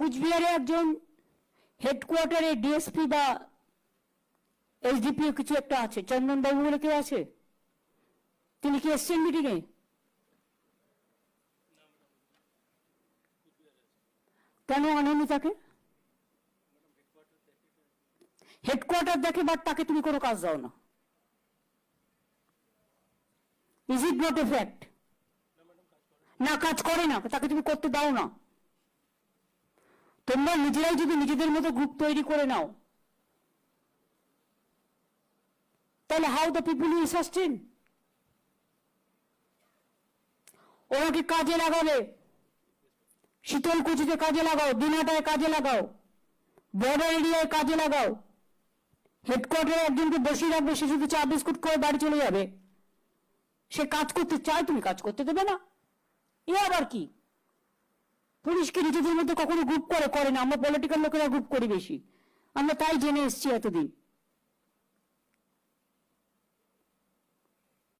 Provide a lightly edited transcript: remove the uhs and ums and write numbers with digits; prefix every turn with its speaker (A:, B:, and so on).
A: কুচবিহারে একজন হেডকোয়ার্টারে ডিএসপি বা এসডিপিও কিছু একটা আছে, চন্দন বাবু বলে কেউ আছে? তিনি কি এসছেন মিটিং এ? কেন আনেনি তাকে? হেডকোয়ার্টার দেখে, বাট তাকে তুমি কোনো কাজ দাও না। Is it not a fact? না, কাজ করে না, তাকে তুমি করতে দাও না। তোমরা নিজেরাই যদি নিজেদের মতো গ্রুপ তৈরি করে নাও, তাহলে how the people will sustain? ওনাকে কাজে লাগাবে, শীতলকুচিতে কাজে লাগাও, দিনহাটায় কাজে লাগাও, বর্ডার এরিয়ায় কাজে লাগাও। হেডকোয়ার্টারে একজনকে বসিয়ে রাখবে, সে শুধু চা বিস্কুট করে বাড়ি চলে যাবে। সে কাজ করতে চায়, তুমি কাজ করতে দেবে না? এ আবার কি? পুলিশকে নিজেদের মধ্যে কখনো গ্রুপ করে না, আমরা পলিটিক্যাল লোকেরা গ্রুপ করি বেশি, আমরা তাই জেনে এসছি এতদিন।